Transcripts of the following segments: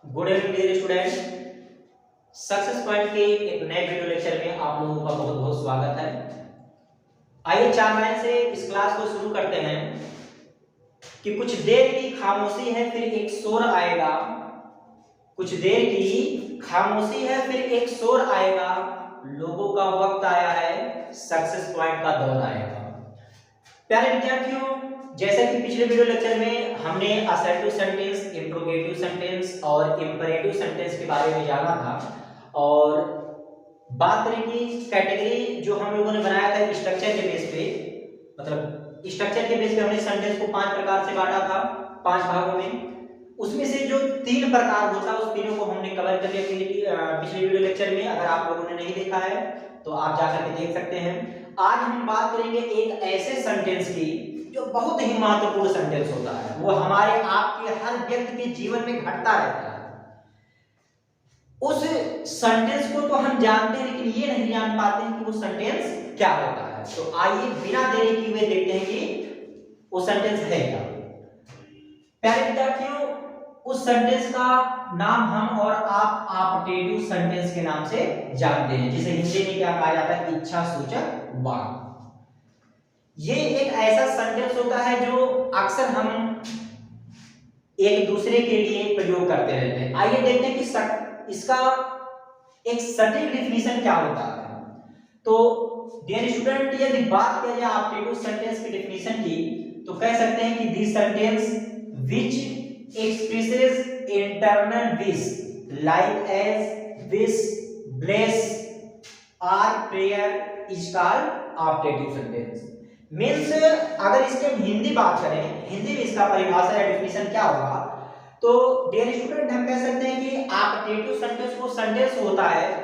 Good evening dear student. Success point के एक नए वीडियो लेक्चर में आप लोगों का बहुत बहुत स्वागत है। आइए 4 लाइन से इस क्लास को शुरू करते हैं कि कुछ देर की खामोशी है फिर एक शोर आएगा। कुछ देर की खामोशी है फिर एक शोर आएगा। लोगों का वक्त आया है, सक्सेस पॉइंट का दौर आएगा। प्यारे विद्यार्थियों, जैसे कि पिछले वीडियो लेक्चर में हमने असर्टिव सेंटेंस, इंट्रोगेटिव सेंटेंस और इंपरेटिव सेंटेंस के बारे में जाना था और बात करेंगे कैटेगरी जो हम लोगों ने बनाया था स्ट्रक्चर के बेस पे। मतलब स्ट्रक्चर के बेस पे हमने सेंटेंस को 5 प्रकार से बांटा था, 5 भागों में। उसमें से जो 3 प्रकार होता है उस तीनों को हमने कवर कर लिया पिछले वीडियो लेक्चर में। अगर आप लोगों ने नहीं देखा है तो आप जाकर के देख सकते हैं। आज हम बात करेंगे एक ऐसे सेंटेंस की जो बहुत ही महत्वपूर्ण सेंटेंस होता है, वो हमारे आपके हर व्यक्ति के जीवन में घटता रहता है। उस सेंटेंस को तो हम जानते हैं लेकिन ये नहीं जान पाते हैं कि वो सेंटेंस क्या होता है। तो आइए बिना देरी किए हुए देखते हैं कि वो सेंटेंस है क्या। प्यारे विद्यार्थियों, उस सेंटेंस का नाम हम और आप ऑप्टेटिव सेंटेंस के नाम से जानते हैं, जिसे हिंदी में क्या कहा जाता है, इच्छा सूचक वाक्य। ये एक ऐसा सेंटेंस होता है जो अक्सर हम एक दूसरे के लिए प्रयोग करते रहते हैं। आइए देखते हैं कि इसका एक सटीक डेफिनेशन क्या होता है। तो डियर स्टूडेंट, यदि बात किया जाए ऑप्टेटिव सेंटेंस की डेफिनेशन की तो कह सकते हैं कि this sentence which expresses internal wish like as wish, bless और prayer is called optative sentence. Means अगर इसके हम हिंदी बात करें, हिंदी में इसका परिभाषा या डेफिनेशन क्या होगा, तो डियर स्टूडेंट हम कह सकते हैं कि ऑप्टेटिव सेंटेंस वो सेंटेंस होता है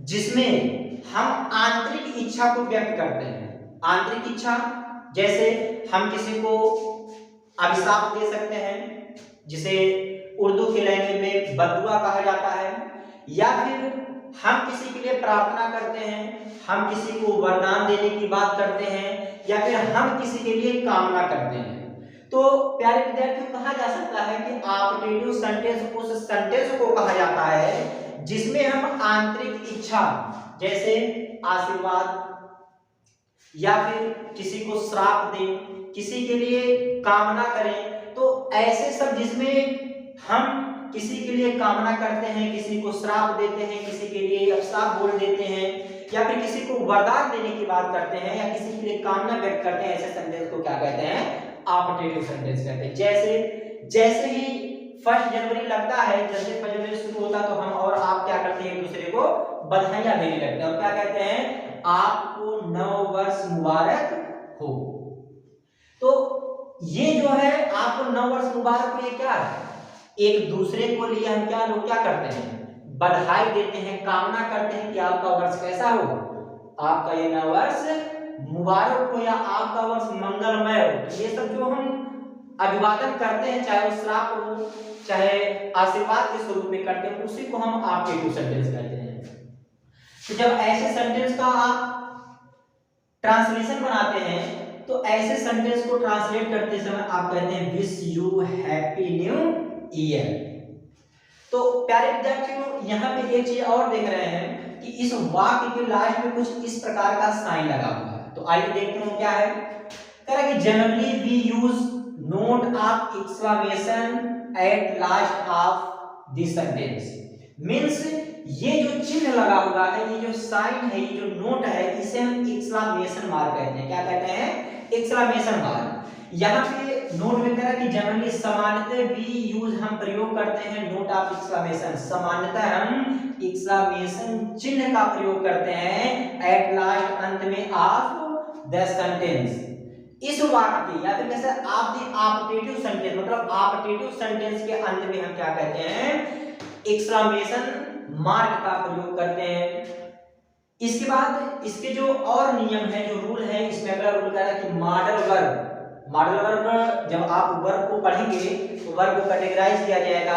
जिसमें हम आंतरिक इच्छा को व्यक्त करते हैं। आंतरिक इच्छा, जैसे हम किसी को अभिशाप दे सकते हैं, जिसे उर्दू के लैंग्वेज में बद्दुआ कहा जाता है, या फिर हम किसी के लिए प्रार्थना करते हैं, हम किसी को वरदान देने की बात करते हैं, या फिर हम किसी के लिए कामना करते हैं। तो प्यारे विद्यार्थियों, कहा जा सकता है कि ऑप्टेटिव सेंटेंस उस सेंटेंस को कहा जाता है जिसमें हम आंतरिक इच्छा, जैसे आशीर्वाद या फिर किसी को श्राप दें, किसी के लिए कामना करें, तो ऐसे सब जिसमें हम किसी के लिए कामना करते हैं, किसी को श्राप देते हैं, किसी के लिए अभिशाप बोल देते हैं, या फिर किसी को वरदान देने की बात करते हैं, या किसी के लिए कामना व्यक्त करते हैं, ऐसे सेंटेंस को क्या कहते हैं, ऑप्टेटिव सेंटेंस कहते हैं। जैसे ही 1 जनवरी लगता है, जैसे 1 जनवरी शुरू होता तो हम और आप क्या करते हैं, एक दूसरे को बधाइयां देने लगते हैं और क्या कहते हैं, आपको नव वर्ष मुबारक हो। तो ये जो है आपको नव वर्ष मुबारक हो, ये क्या है, एक दूसरे को लिए हम लोग क्या करते हैं, बधाई देते हैं, कामना करते हैं कि आपका वर्ष कैसा हो, आपका ये नव वर्ष मुबारक हो या आपका वर्ष मंगलमय हो। ये सब जो हम अभिवादन करते हैं, चाहे वो श्राप हो चाहे आशीर्वाद के स्वरूप में करते हैं, उसी को हम ऑप्टेटिव सेंटेंस कहते हैं। तो जब ऐसे सेंटेंस का आप ट्रांसलेशन बनाते हैं तो ऐसे सेंटेंस को ट्रांसलेट करते समय आप कहते हैं wish you happy new year. तो प्यारे विद्यार्थियों, यहाँ पे एक चीज और देख रहे हैं कि इस वाक्य के लास्ट में कुछ इस प्रकार का साइन लगा हुआ है। तो आइए देखते हैं क्या है। कह रहा है कि generally we use note of exclamation at last of this sentence. Means ये जो चिन्ह लगा हुआ है, ये जो साइन है, ये जो नोट है, इसे हम एक्सक्लेमेशन मार्क कहते हैं। क्या कहते हैं, एक्सक्लेमेशन मार्क। यहाँ पे नोट में कह रहा है कि जनरली सामान्यतः वी यूज हम प्रयोग करते हैं नोट ऑफ एक्सक्लेमेशन, सामान्यतः हम एक्सक्लेमेशन चिन्ह का प्रयोग करते हैं एट लास्ट, अंत में, ऑफ द सेंटेंस, इस वाक्य के, या फिर कैसे आप द ऑप्टेटिव सेंटेंस, मतलब ऑप्टेटिव सेंटेंस के अंत में हम क्या कहते हैं, एक्सक्लेमेशन मार्क का प्रयोग करते हैं। इसके बाद इसके जो और नियम है, जो रूल है, इसमें अगला रूल कह रहा है कि मॉडल वर्ब। मॉडल वर्ब, जब आप वर्ब को पढ़ेंगे तो वर्ब को कैटेगराइज किया जाएगा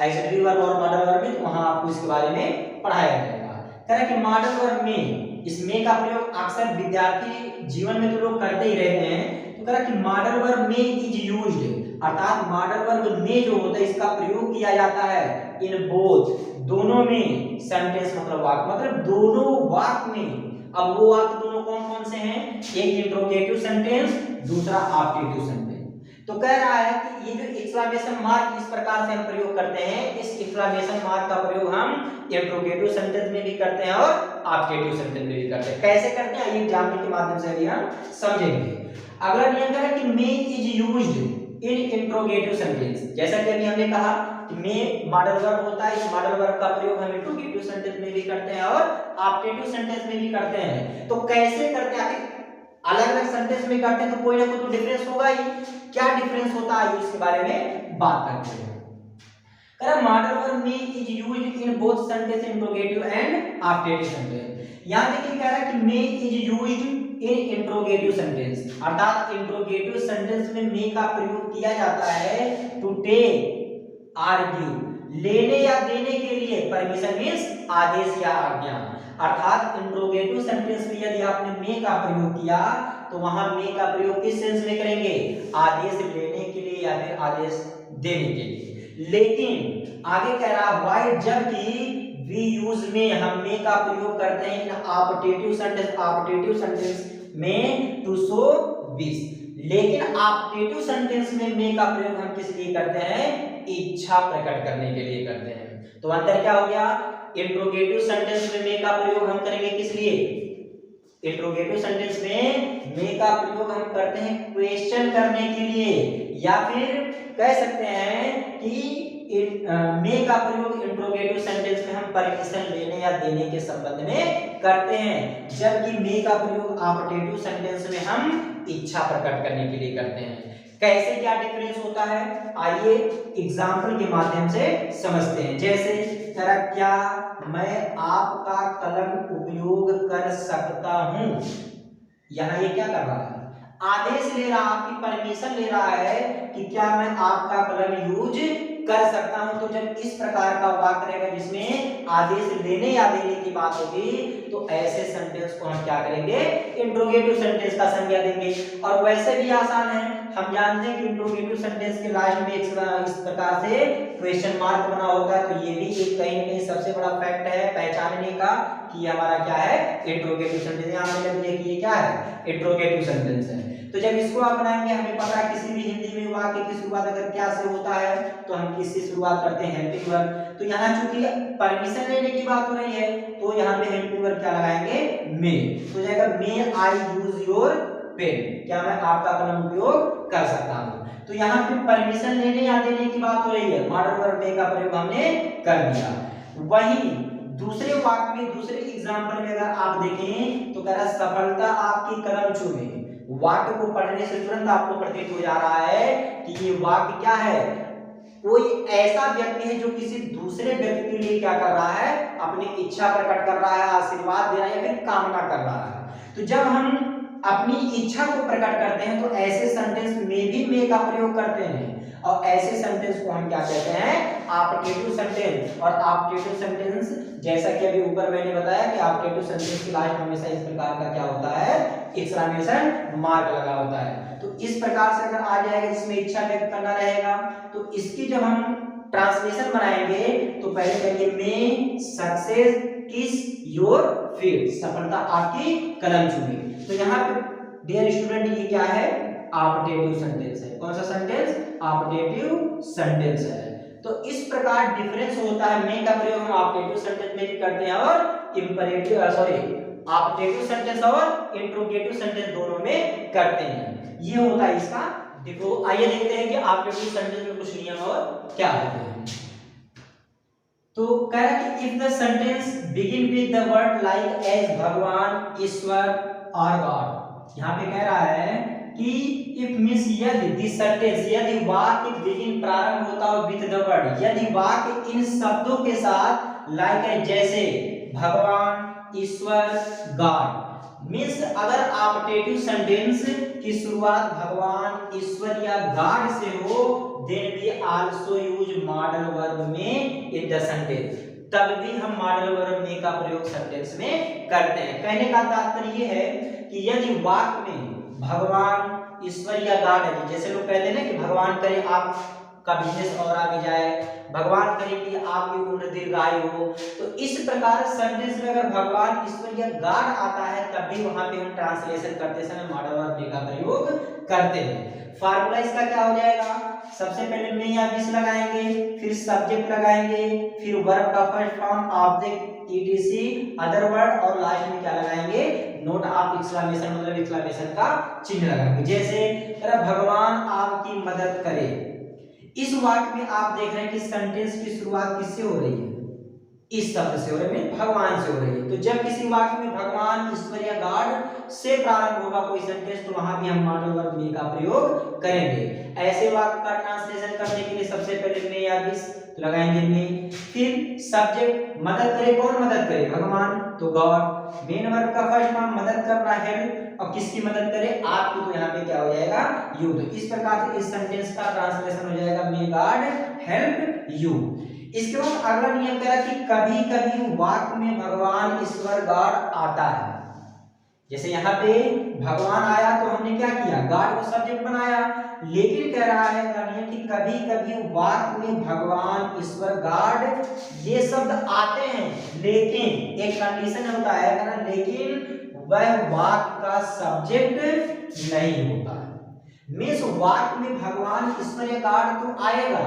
एक्सिलरी वर्ब और मॉडल वर्ब में, तो वहां आपको इसके बारे में पढ़ाया जाएगा। कह रहा है कि मॉडल वर्ब में, इस में का प्रयोग अक्सर विद्यार्थी जीवन में तो लोग करते ही रहते हैं। तो कह रहा है कि मॉडल वर्ब में इज यूज्ड अर्थात मॉडल वर्ब में जो होता है इसका प्रयोग किया जाता है इन बोथ, दोनों में, सेंटेंस मतलब वाक्य, मतलब दोनों वाक्य में। अब वो वाक्य दोनों कौन कौन से हैं? एक इंट्रोगेटिव सेंटेंस, दूसरा ऑब्जेक्टिव सेंटेंस। तो कह रहा है कि ये जो एक्सक्लेमेशन मार्क इस प्रकार से हम प्रयोग करते हैं, इस एक्सक्लेमेशन मार्क का प्रयोग हम इंट्रोगेटिव सेंटेंस में भी करते हैं और ऑब्जेक्टिव सेंटेंस में भी करते हैं। कैसे करते हैं, एग्जाम्पल के माध्यम से भी हम समझेंगे। अगला नियम है कि may is used in interrogative sentence. जैसा कि अभी हमने कहा कि मे मॉडल वर्ब होता है, इस मॉडल वर्ब का प्रयोग हम इंट्रोगेटिव सेंटेंस में भी करते हैं और ऑब्जेक्टिव सेंटेंस में भी करते हैं। तो कैसे करते हैं? अलग अलग सेंटेंस में करते हैं तो कोई ना कोई तो डिफरेंस होगा ही। क्या डिफरेंस होता है इसके बारे में बात करते हैं। कह model verb may is used in both sentence interrogative and objective sentence. यहां देखिए कह रहा है कि may is used in interrogative sentence, अर्थात इंट्रोगेटिव सेंटेंस में मे का प्रयोग किया जाता है टू टेक, आर्ग्यू, लेने या देने के लिए, परमिशन मींस आदेश या आज्ञा। अर्थात इंट्रोगेटिव सेंटेंस में यदि आपने मे का प्रयोग किया तो वहां मे का प्रयोग किस सेंस में करेंगे? आदेश लेने के लिए या फिर आदेश देने के लिए। लेकिन आगे कह रहा व्हाई, जबकि वी यूज में, हम मे का प्रयोग करते हैं इन ऑब्जेक्टिव सेंटेंस, ऑब्जेक्टिव सेंटेंस में टू शो विश। लेकिन ऑब्जेक्टिव सेंटेंस में मे का प्रयोग हम किस लिए करते हैं? इच्छा प्रकट करने के लिए करते हैं। तो अंतर क्या हो गया? इंट्रोगेटिव सेंटेंस में मे का प्रयोग हम करेंगे किस लिए? इंट्रोगेटिव सेंटेंस में मे का प्रयोग हम करते हैं क्वेश्चन करने के लिए, या फिर कह सकते हैं कि मे का प्रयोग इंट्रोगेटिव सेंटेंस में हम परमिशन लेने या देने के संबंध में करते हैं, जबकि मे का प्रयोग ऑब्जेक्टिव सेंटेंस में हम इच्छा प्रकट करने के लिए करते हैं। कैसे, क्या डिफरेंस होता है? आइए एग्जाम्पल के माध्यम से समझते हैं। जैसे कह क्या मैं आपका कलम उपयोग कर सकता हूं? यहां ये क्या कर रहा है? आदेश ले रहा, आपकी परमिशन ले रहा है कि क्या मैं आपका कलम यूज कर सकता हूं। तो जब इस प्रकार का वाक्य रहेगा जिसमें आदेश लेने या देने की बात होगी तो ऐसे सेंटेंस को हम क्या करेंगे? इंट्रोगेटिव सेंटेंस का संज्ञा देंगे। और वैसे भी आसान है, हम जानते हैं कि इंट्रोगेटिव सेंटेंस के लास्ट में इस प्रकार से क्वेश्चन मार्क बना होता है। तो ये भी एक कहीं ना कहीं सबसे बड़ा फैक्ट है पहचानने का कि ये हमारा क्या है? Interrogative sentence. यहां पे लिख दिए क्या है? इंट्रोगेटिव सेंटेंस है। तो जब इसको आप बनाएंगे, हमें पता है किसी भी हिंदी में वाक्य की शुरुआत अगर क्या से होता है तो हम किससे शुरुआत करते हैं? Helping verb. तो यहाँ चूंकि परमिशन लेने की बात हो रही है तो यहाँ पे हेल्पिंग वर्ब क्या लगाएंगे? मे। तो जाएगा मे आई यूज योर पेन, क्या मैं आपका कलम उपयोग कर सकता हूँ। तो यहाँ पे परमिशन लेने या देने की बात हो रही है, मॉडल वर्ब मे का प्रयोग हमने कर दिया। वहीं दूसरे वाक्य में, दूसरे एग्जाम्पल में अगर आप देखें तो कह रहा सफलता आपकी कलम छूने। वाक्य को पढ़ने से तुरंत आपको प्रतीत हो जा रहा है कि ये वाक्य क्या है? कोई ऐसा व्यक्ति है जो किसी दूसरे व्यक्ति के लिए क्या कर रहा है? अपनी इच्छा प्रकट कर रहा है, आशीर्वाद दे रहा है या फिर कामना कर रहा है। तो जब हम अपनी इच्छा को प्रकट करते हैं तो ऐसे सेंटेंस में भी मे का प्रयोग करते हैं, और ऐसे सेंटेंस को हम क्या कहते हैं? Objective sentence. और ऑब्जेक्टिव सेंटेंस जैसा कि अभी ऊपर मैंने बताया कि ऑब्जेक्टिव सेंटेंस की लास्ट हमेशा इस प्रकार का क्या होता है? एक्सक्लेमेशन मार्क लगा होता है। तो इस प्रकार से अगर आ जाएगा जिसमें इच्छा व्यक्त करना रहेगा तो इसकी जब हम ट्रांसलेशन बनाएंगे तो पहले करिए मे सक्सेस किस योर फीट, सफलता आपकी कलम छूने। तो यहाँ पे डियर स्टूडेंट ये क्या है? ऑब्जेक्टिव सेंटेंस है। कौन सा सेंटेंस? ऑब्जेक्टिव सेंटेंस है। तो इस प्रकार डिफरेंस होता है। मे का प्रयोग हम ऑब्जेक्टिव सेंटेंस में भी करते हैं और इंपरेटिव ऑब्जेक्टिव सेंटेंस और इंट्रोगेटिव सेंटेंस दोनों में करते हैं। ये होता है इसका। देखो आइए देखते हैं कि ऑब्जेक्टिव सेंटेंस में कुछ नियम और क्या होते हैं। तो कह रहा है कि if the sentence begin with the word like as भगवान, ईश्वर और गॉड, यहाँ पे कह रहा है कि इफ मींस यदि दिस सेंटेंस, यदि वाक्य बिगिन प्रारंभ होता हो विद द वर्ड, यदि वाक्य इन शब्दों के साथ लाइक एज जैसे भगवान, ईश्वर, गॉड, मींस अगर ऑब्जेक्टिव सेंटेंस की शुरुआत भगवान, ईश्वर या गॉड से हो then we also use modal verb में इन द सेंटेंस, तब भी हम मॉडल वर्ब में का प्रयोग सेंटेंस में करते हैं। कहने का तात्पर्य यह है कि यदि वाक्य में भगवान, ईश्वर या गॉड है, जैसे लोग कहते हैं ना कि भगवान करे आपका बिजनेस और आगे जाए, भगवान करे कि आपकी उम्र दीर्घायु हो, तो इस प्रकार सेंटेंस में अगर भगवान ईश्वर या गॉड आता है तब भी वहां पे हम ट्रांसलेशन करते समय मॉडल वर्ब मे का प्रयोग करते हैं। फार्मूला इसका क्या हो जाएगा, सबसे पहले मे या विश लगाएंगे, फिर सब्जेक्ट लगाएंगे, फिर वर्ब का first form object etc other word और लास्ट में क्या लगाएंगे, नोट ऑफ एक्सक्लेमेशन मतलब एक्सक्लेमेशन का चिन्ह लगाएंगे। जैसे भगवान आपकी मदद करे, इस वाक्य में आप देख रहे हैं कि सेंटेंस की शुरुआत किससे हो रही है, इस शब्द से हो रही है, भगवान से हो रही है। तो जब किसी वाक्य में भगवान ईश्वर या गॉड से प्रारंभ होगा कोई सेंटेंस तो वहां भी हम मॉडल वर्ब मे का प्रयोग करेंगे। ऐसे वाक्य का ट्रांसलेशन करने के लिए सबसे पहले मे या विश तो लगाएंगे मे, फिर सब्जेक्ट मदद करे, कौन मदद करे, भगवान तो गॉड, मेन वर्ब का फर्स्ट फॉर्म मदद करना हेल्प, और किसकी मदद करे, आपकी, तो यहाँ पे क्या हो जाएगा यू। तो इस प्रकार से इस सेंटेंस का ट्रांसलेशन हो जाएगा मे गॉड हेल्प यू। इसके बाद अगला नियम कह रहा है कि कभी कभी वाक्य में भगवान ईश्वर गॉड आता है, जैसे यहाँ पे भगवान आया तो हमने क्या किया, गॉड को सब्जेक्ट बनाया, लेकिन कह रहा है नियम कि कभी कभी वाक्य में भगवान ईश्वर गॉड ये शब्द आते हैं, लेकिन एक कंडीशन होता है, लेकिन वह वाक्य का सब्जेक्ट नहीं होता है। मींस वाक्य में भगवान ईश्वर या गॉड तो आएगा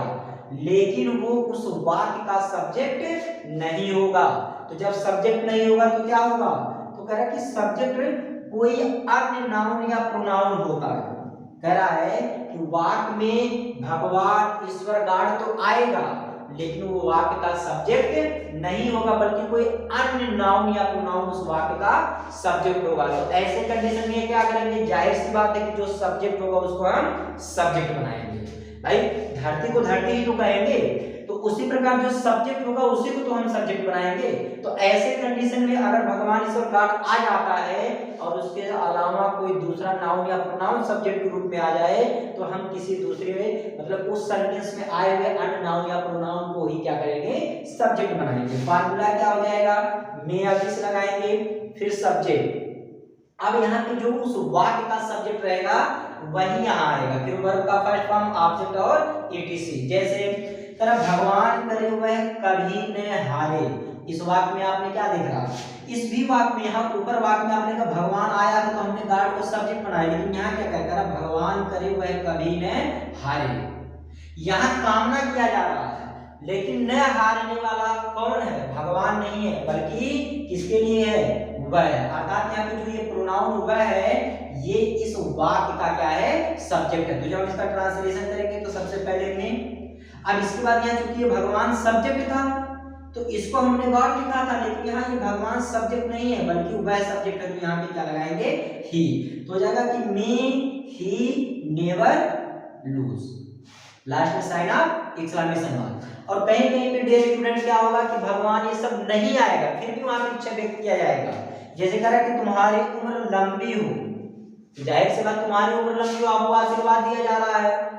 लेकिन वो उस वाक्य का सब्जेक्ट नहीं होगा। तो जब सब्जेक्ट नहीं होगा तो क्या होगा, तो कह रहा है कि सब्जेक्ट कोई अन्य नाउन या प्रोनाउन होता है। कह रहा है कि वाक्य में भगवान ईश्वर गॉड तो आएगा लेकिन वो वाक्य का सब्जेक्ट नहीं होगा, बल्कि कोई अन्य नाउन या प्रोनाउन उस वाक्य का सब्जेक्ट होगा। तो ऐसे कंडीशन में क्या करेंगे, जाहिर सी बात है कि जो सब्जेक्ट होगा उसको हम सब्जेक्ट बनाएंगे। भाई धरती को धरती ही तो कहेंगे, तो उसी प्रकार जो सब्जेक्ट होगा उसी को तो हम सब्जेक्ट बनाएंगे। तो ऐसे कंडीशन में अगर भगवान ईश्वर गॉड आ जाता है और उसके अलावा कोई दूसरा नाउन या प्रोनाउन सब्जेक्ट के रूप में आ जाए तो हम किसी दूसरे मतलब उस सेंटेंस में आए हुए अन्य नाउन या प्रोनाउन को ही क्या करेंगे, सब्जेक्ट बनाएंगे। फार्मूला क्या हो जाएगा, मे या विश लगाएंगे, फिर सब्जेक्ट। अब यहाँ पे जो उस वाक्य का सब्जेक्ट रहेगा वही यहाँ आएगा, फिर वर्ब का फर्स्ट फॉर्म ऑब्जेक्ट और ईटीसी। जैसे तरह भगवान करे वह कभी न हारे, इस वाक्य में आपने क्या देख रहा, इस भी वाक्य में यहाँ ऊपर वाक्य में आपने कहा भगवान आया तो हमने गॉड को सब्जेक्ट बनाया, लेकिन यहाँ क्या कहता है, भगवान करे वह कभी न हारे। यहाँ कामना किया जा रहा है लेकिन न हारने वाला कौन है, भगवान नहीं है, बल्कि किसके लिए है, वह। अर्थात यहाँ पे जो ये प्रोनाउन वह है ये इस वाक्य का क्या है, सब्जेक्ट है। तो जब हम इसका ट्रांसलेशन करेंगे तो सबसे पहले में, अब इसके बाद यहाँ चूंकि ये भगवान सब्जेक्ट था तो इसको हमने गॉड लिखा था, लेकिन यहाँ ये भगवान सब्जेक्ट नहीं है बल्कि वह सब्जेक्ट है, तो यहाँ पे क्या लगाएंगे, ही। तो हो जाएगा कि मे ही नेवर लूज, लास्ट में साइन ऑफ एक्सक्लेमेशन मार्क। और कहीं कहीं पे डियर स्टूडेंट क्या होगा कि भगवान ये सब नहीं आएगा फिर भी वहां पे इच्छा व्यक्त किया जाएगा। जैसे कह रहा है कि तुम्हारी उम्र लंबी हो, जाहिर सी बात तुम्हारी उम्र लंबी हो, आपको आशीर्वाद दिया जा रहा है।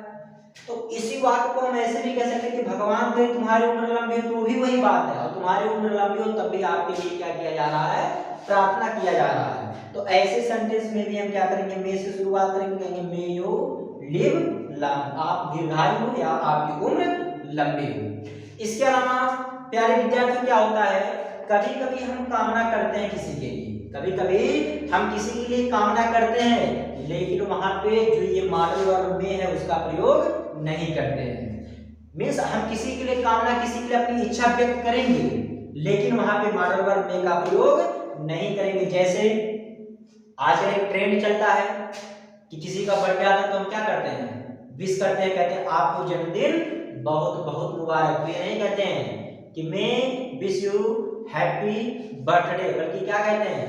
तो इसी बात को हम ऐसे भी कह सकते हैं कि भगवान करे तुम्हारी उम्र लंबी हो, तो भी वही बात है, और तुम्हारी उम्र लंबी हो तब भी आपके लिए क्या किया जा रहा है, प्रार्थना किया जा रहा है। तो ऐसे सेंटेंस में भी हम क्या करेंगे, मे से शुरुआत करेंगे, कहेंगे मे यू लिव लॉन्ग, आप दीर्घायु हो या आपकी उम्र लंबी हो। इसके अलावा प्यारे विद्यार्थी क्या होता है, कभी कभी हम कामना करते हैं किसी के लिए, कभी कभी हम किसी के लिए कामना करते हैं लेकिन वहां पे जो ये मॉडल वर्ब में है उसका प्रयोग नहीं करते हैं। मीन्स हम किसी के लिए कामना, किसी के लिए अपनी इच्छा व्यक्त करेंगे लेकिन वहां पे मॉडल वर्ब में का प्रयोग नहीं करेंगे। जैसे आजकल एक ट्रेंड चलता है कि किसी का बर्थडे आता है तो हम क्या करते हैं, विश करते हैं, कहते हैं आपको जन्मदिन बहुत बहुत मुबारक। तो ये नहीं कहते हैं कि मैं विश यू हैप्पी बर्थडे, बल्कि क्या कहते हैं,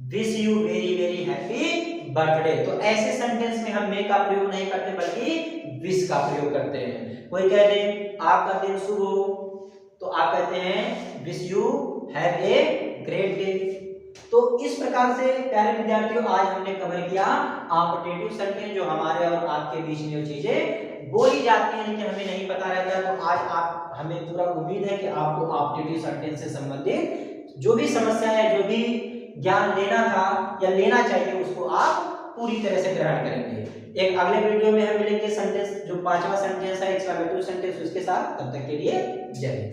wish you very very happy birthday. तो ऐसे सेंटेंस में हम मे का प्रयोग नहीं करते बल्कि विश का प्रयोग करते हैं। कोई कह दे आपका दिन शुभ हो तो आप कहते हैं wish you have a great day. तो इस प्रकार से प्यारे विद्यार्थियों आज हमने कवर किया ऑप्टेटिव सेंटेंस, जो हमारे और आपके बीच में चीजें बोली जाती हैं लेकिन हमें नहीं पता रहता है। तो आज आप हमें पूरा उम्मीद है कि आपको ऑप्टेटिव सेंटेंस से संबंधित जो भी समस्या है, जो भी ज्ञान लेना था या लेना चाहिए उसको आप पूरी तरह से ग्रहण करेंगे। एक अगले वीडियो में हम मिलेंगे सेंटेंस, जो 5वां सेंटेंस है एक्सक्लेमेटिव सेंटेंस, उसके साथ। तब तक के लिए जय हिंद।